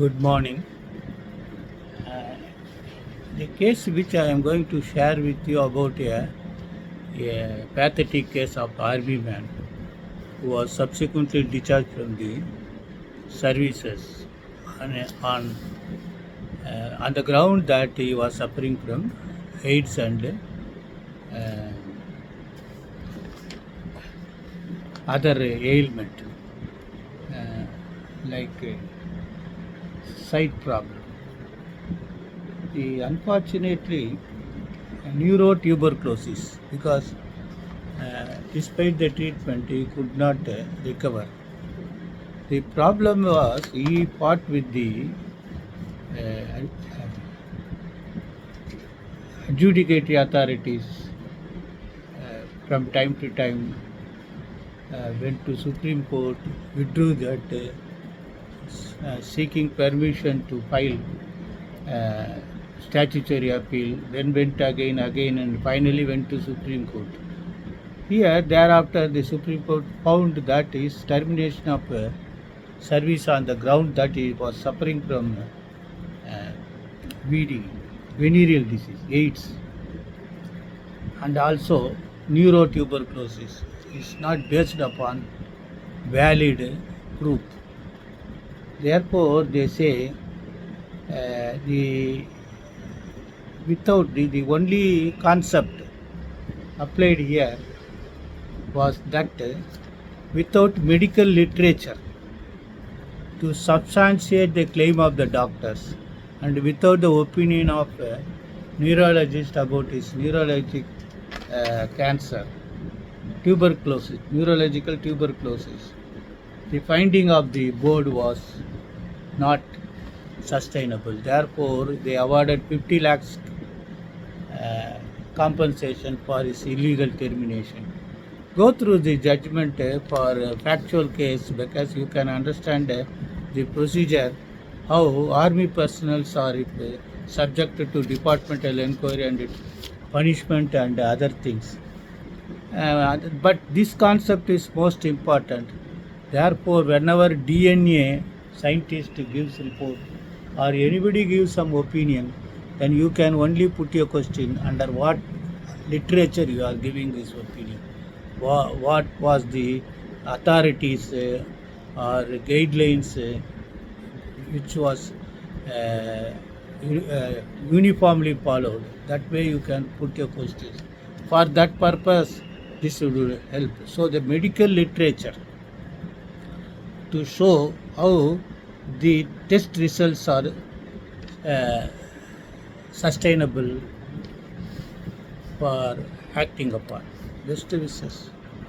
Good morning. Uh, the case which I am going to share with you about a pathetic case of army man who was subsequently discharged from the services on the ground that he was suffering from AIDS and uh, other ailment like sight problem. Unfortunately, neurotuberculosis because despite the treatment he could not recover. The problem was he fought with the uh, adjudicatory authorities from time to time, went to Supreme Court, withdrew that, seeking permission to file uh, statutory appeal, then went again, and finally went to Supreme Court. Here, thereafter, the Supreme Court found that his termination of service on the ground that he was suffering from venereal disease, AIDS, and also neurotuberculosis is not based upon valid proof. Therefore, they say the only concept applied here was that without medical literature to substantiate the claim of the doctors and without the opinion of a neurologist about his neurologic cancer, neurological tuberculosis, the finding of the board was not sustainable. Therefore, they awarded 50 lakhs compensation for his illegal termination. Go through the judgment for a factual case because you can understand the procedure, how army personnel are subjected to departmental inquiry and punishment and other things. But this concept is most important. Therefore, whenever DNA scientist gives report or anybody gives some opinion, then you can only put your question under what literature you are giving this opinion. What was the authorities or guidelines which was uniformly followed. That way you can put your questions. For that purpose, this will help. So the medical literature to show how the test results are sustainable for acting upon. Best wishes.